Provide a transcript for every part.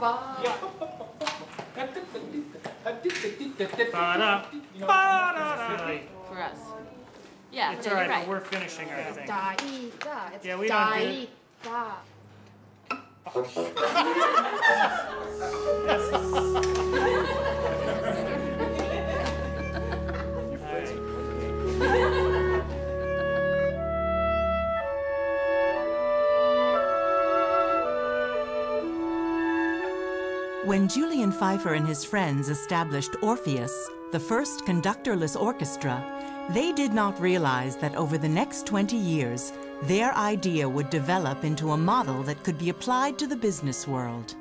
For us. Yeah, it's all right, right. but we're finishing our thing. It's yeah, we don't do When Julian Fifer and his friends established Orpheus, the first conductorless orchestra, they did not realize that over the next 20 years, their idea would develop into a model that could be applied to the business world.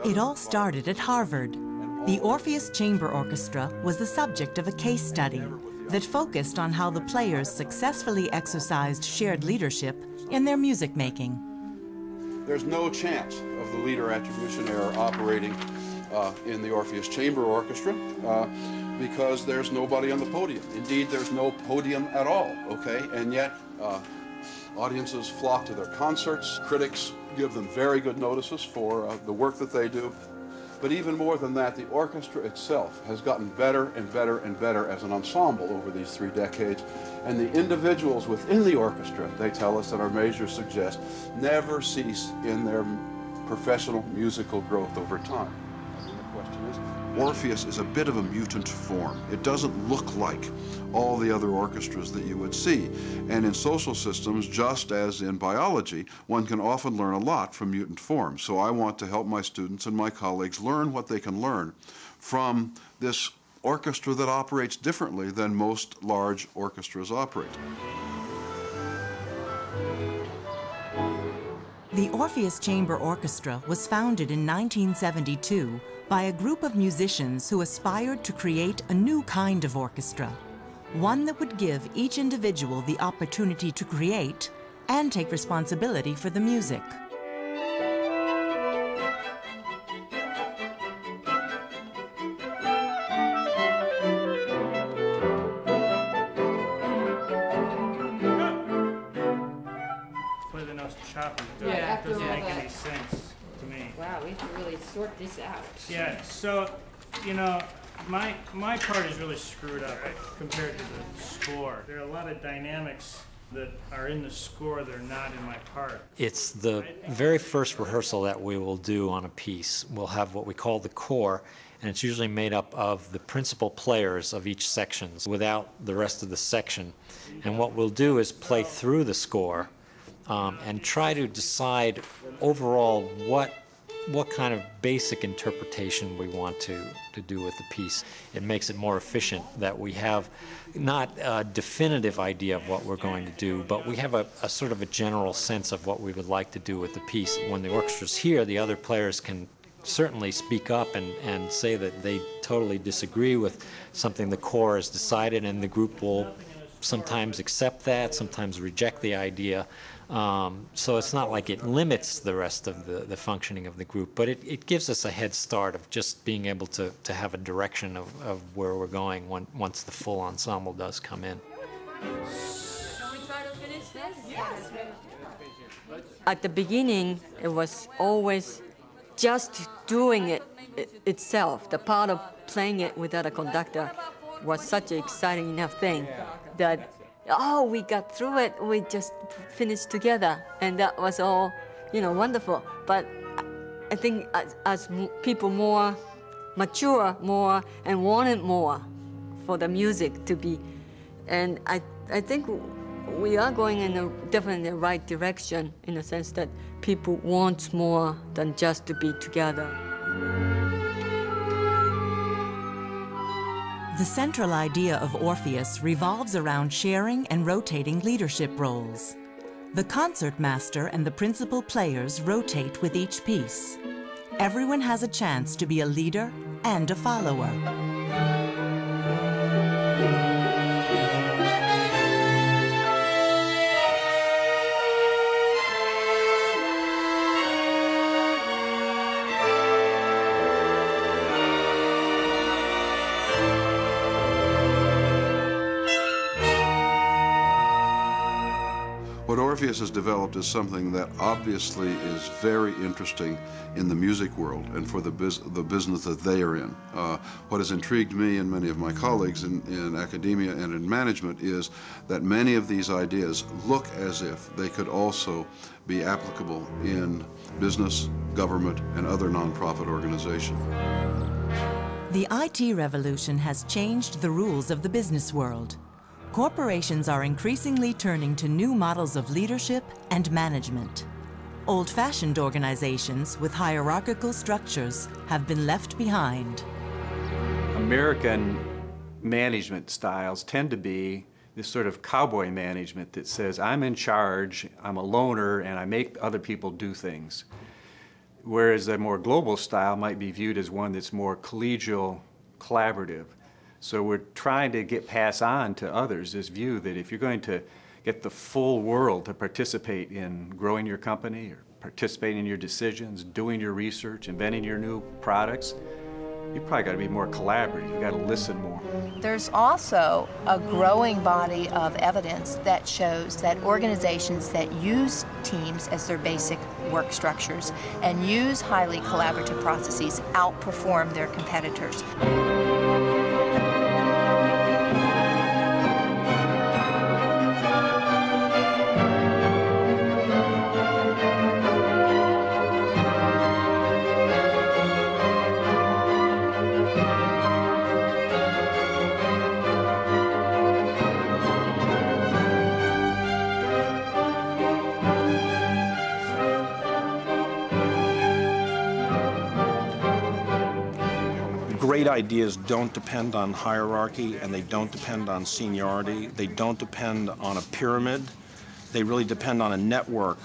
It all started at Harvard. The Orpheus Chamber Orchestra was the subject of a case study that focused on how the players successfully exercised shared leadership in their music making. There's no chance of the leader attribution error operating in the Orpheus Chamber Orchestra because there's nobody on the podium. Indeed, there's no podium at all, okay? And yet, audiences flock to their concerts. Critics give them very good notices for the work that they do. But even more than that, the orchestra itself has gotten better and better and better as an ensemble over these 3 decades. And the individuals within the orchestra, they tell us, and our measures suggest, never cease in their professional musical growth over time. And the question is, Orpheus is a bit of a mutant form. It doesn't look like all the other orchestras that you would see. And in social systems, just as in biology, one can often learn a lot from mutant forms. So I want to help my students and my colleagues learn what they can learn from this orchestra that operates differently than most large orchestras operate. The Orpheus Chamber Orchestra was founded in 1972 by a group of musicians who aspired to create a new kind of orchestra, one that would give each individual the opportunity to create and take responsibility for the music. play the notes choppy. Yeah, It doesn't make any sense to me. Wow, we have to really sort this out. Yeah, so, you know, my part is really screwed up compared to the score. There are a lot of dynamics that are in the score that are not in my part. It's the very first rehearsal that we will do on a piece. We'll have what we call the core, and it's usually made up of the principal players of each section without the rest of the section. And what we'll do is play through the score and try to decide overall what kind of basic interpretation we want to do with the piece. It makes it more efficient that we have not a definitive idea of what we're going to do, but we have a sort of a general sense of what we would like to do with the piece. When the orchestra's here, the other players can certainly speak up and say that they totally disagree with something the core has decided, and the group will sometimes accept that, sometimes reject the idea. So it's not like it limits the rest of the functioning of the group, but it gives us a head start of just being able to have a direction of where we're going once the full ensemble does come in. Can we try to finish this? Yes. At the beginning, it was always just doing it itself. The part of playing it without a conductor was such an exciting enough thing that, oh, we got through it, we just finished together, and that was all, you know, wonderful. But I think as people more mature more and wanted more for the music to be, and I think we are going in definitely the right direction in the sense that people want more than just to be together. The central idea of Orpheus revolves around sharing and rotating leadership roles. The concertmaster and the principal players rotate with each piece. Everyone has a chance to be a leader and a follower. What Orpheus has developed is something that obviously is very interesting in the music world and for the business that they are in. What has intrigued me and many of my colleagues in academia and in management is that many of these ideas look as if they could also be applicable in business, government, and other nonprofit organizations. The IT revolution has changed the rules of the business world. Corporations are increasingly turning to new models of leadership and management. Old-fashioned organizations with hierarchical structures have been left behind. American management styles tend to be this sort of cowboy management that says, I'm in charge, I'm a loner, and I make other people do things. Whereas a more global style might be viewed as one that's more collegial, collaborative. So we're trying to pass on to others this view that if you're going to get the full world to participate in growing your company or participating in your decisions, doing your research, inventing your new products, you've probably got to be more collaborative. You've got to listen more. There's also a growing body of evidence that shows that organizations that use teams as their basic work structures and use highly collaborative processes outperform their competitors. Great ideas don't depend on hierarchy and they don't depend on seniority. They don't depend on a pyramid. They really depend on a network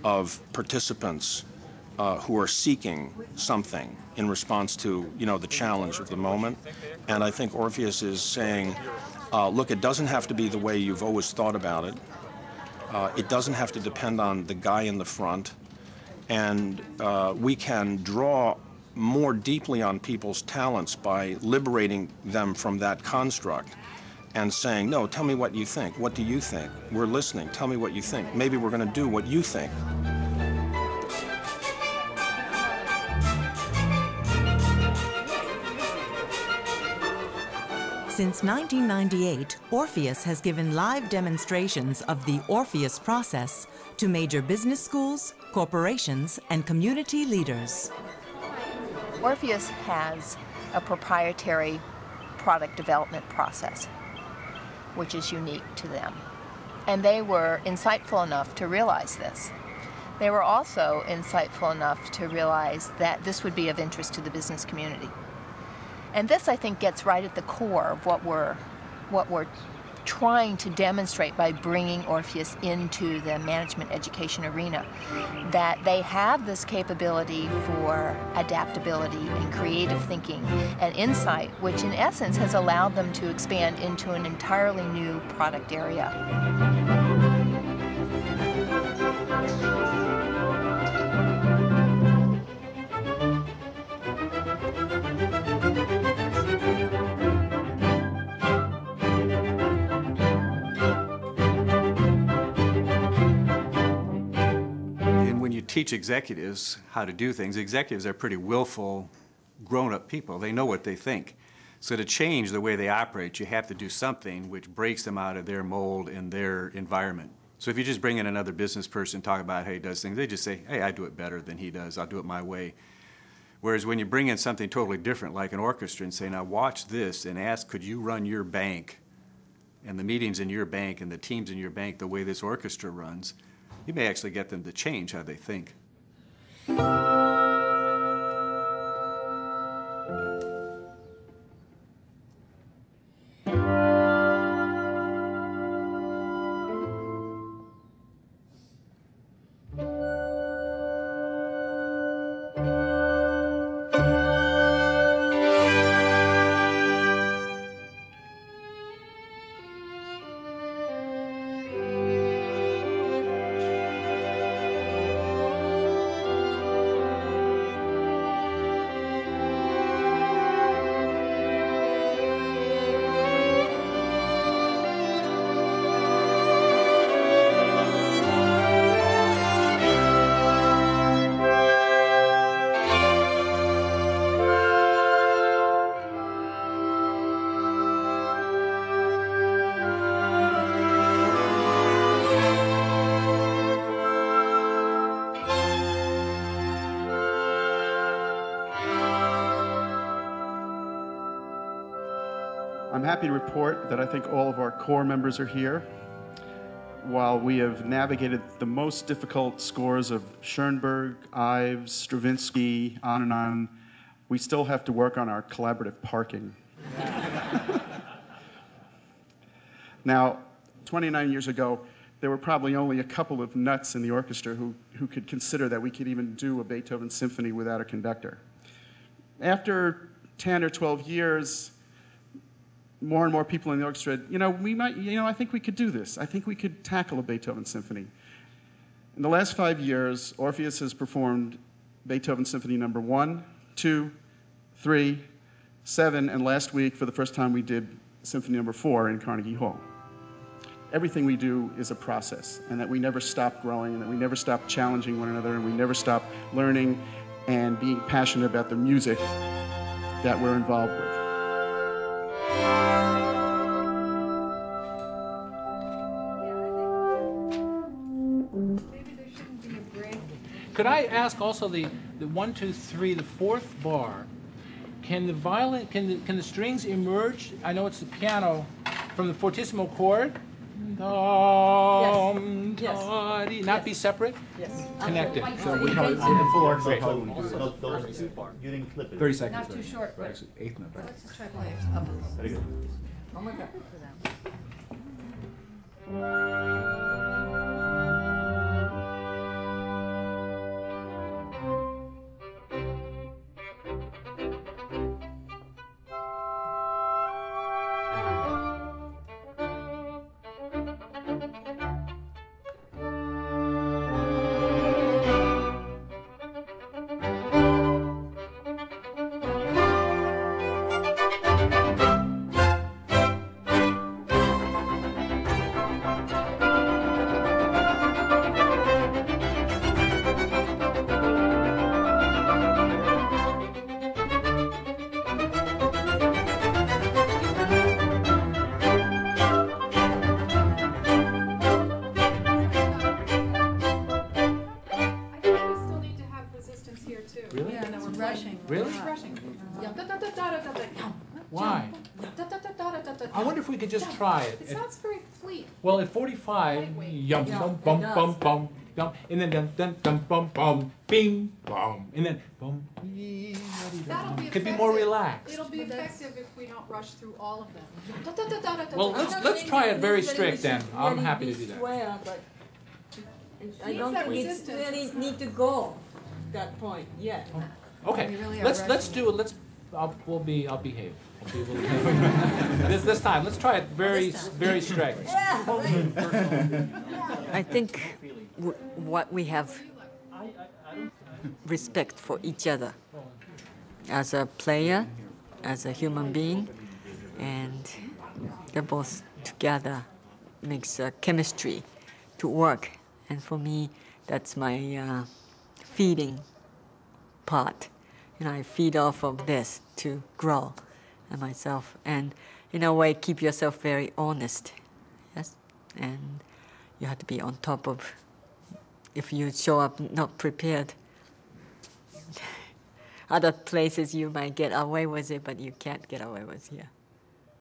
of participants who are seeking something in response to, the challenge of the moment. And I think Orpheus is saying, look, it doesn't have to be the way you've always thought about it. It doesn't have to depend on the guy in the front. And we can draw more deeply on people's talents by liberating them from that construct and saying, no, tell me what you think. What do you think? We're listening. Tell me what you think. Maybe we're going to do what you think. Since 1998, Orpheus has given live demonstrations of the Orpheus process to major business schools, corporations, and community leaders. Orpheus has a proprietary product development process, which is unique to them. And they were insightful enough to realize this. They were also insightful enough to realize that this would be of interest to the business community. And this, I think, gets right at the core of what we're trying to demonstrate by bringing Orpheus into the management education arena, that they have this capability for adaptability and creative thinking and insight, which in essence has allowed them to expand into an entirely new product area. Teach executives how to do things. Executives are pretty willful, grown-up people. They know what they think. So to change the way they operate, you have to do something which breaks them out of their mold and their environment. So if you just bring in another business person, talk about how he does things, they just say, hey, I do it better than he does. I'll do it my way. Whereas when you bring in something totally different, like an orchestra, and say, now watch this and ask, could you run your bank and the meetings in your bank and the teams in your bank the way this orchestra runs, you may actually get them to change how they think. I'm happy to report that I think all of our core members are here. While we have navigated the most difficult scores of Schoenberg, Ives, Stravinsky, on and on, we still have to work on our collaborative parking. Now, 29 years ago, there were probably only a couple of nuts in the orchestra who could consider that we could even do a Beethoven symphony without a conductor. After 10 or 12 years, more and more people in the orchestra, I think we could do this. I think we could tackle a Beethoven symphony. In the last 5 years, Orpheus has performed Beethoven Symphony number 1, 2, 3, 7, and last week, for the first time, we did Symphony number 4 in Carnegie Hall. Everything we do is a process, and that we never stop growing, and that we never stop challenging one another, and we never stop learning and being passionate about the music that we're involved with. Maybe there shouldn't be a break. Could I ask also the 1, 2, 3, the fourth bar? Can the violin, can the strings emerge? I know it's the piano from the fortissimo chord. Yes. Not be separate? Yes. Connected. So we have the full orchestra. You didn't clip it. 30 seconds. Not too short. Right. Eighth note. Let's just try playing up. Very good. Oh my God. Really? Why? I wonder if we could just try it. It sounds very fleet. Well, at 45, yum bum bum bum bum dum, and then dum dum dum bum bum bing bum, and then bum. Could be more relaxed. It'll be effective if we don't rush through all of them. Well, let's try it very strict then. I'm happy to do that. But I don't think it's really need to go that point yet. Okay, let's do it. I'll behave. I'll be a little this time. Let's try it very strict. I think what we have respect for each other as a player, as a human being, and they're both together makes a chemistry to work. And for me, that's my feeding part. I feed off of this to grow and myself, and in a way keep yourself very honest. Yes, and you have to be on top of. If you show up not prepared, other places you might get away with it, but you can't get away with here.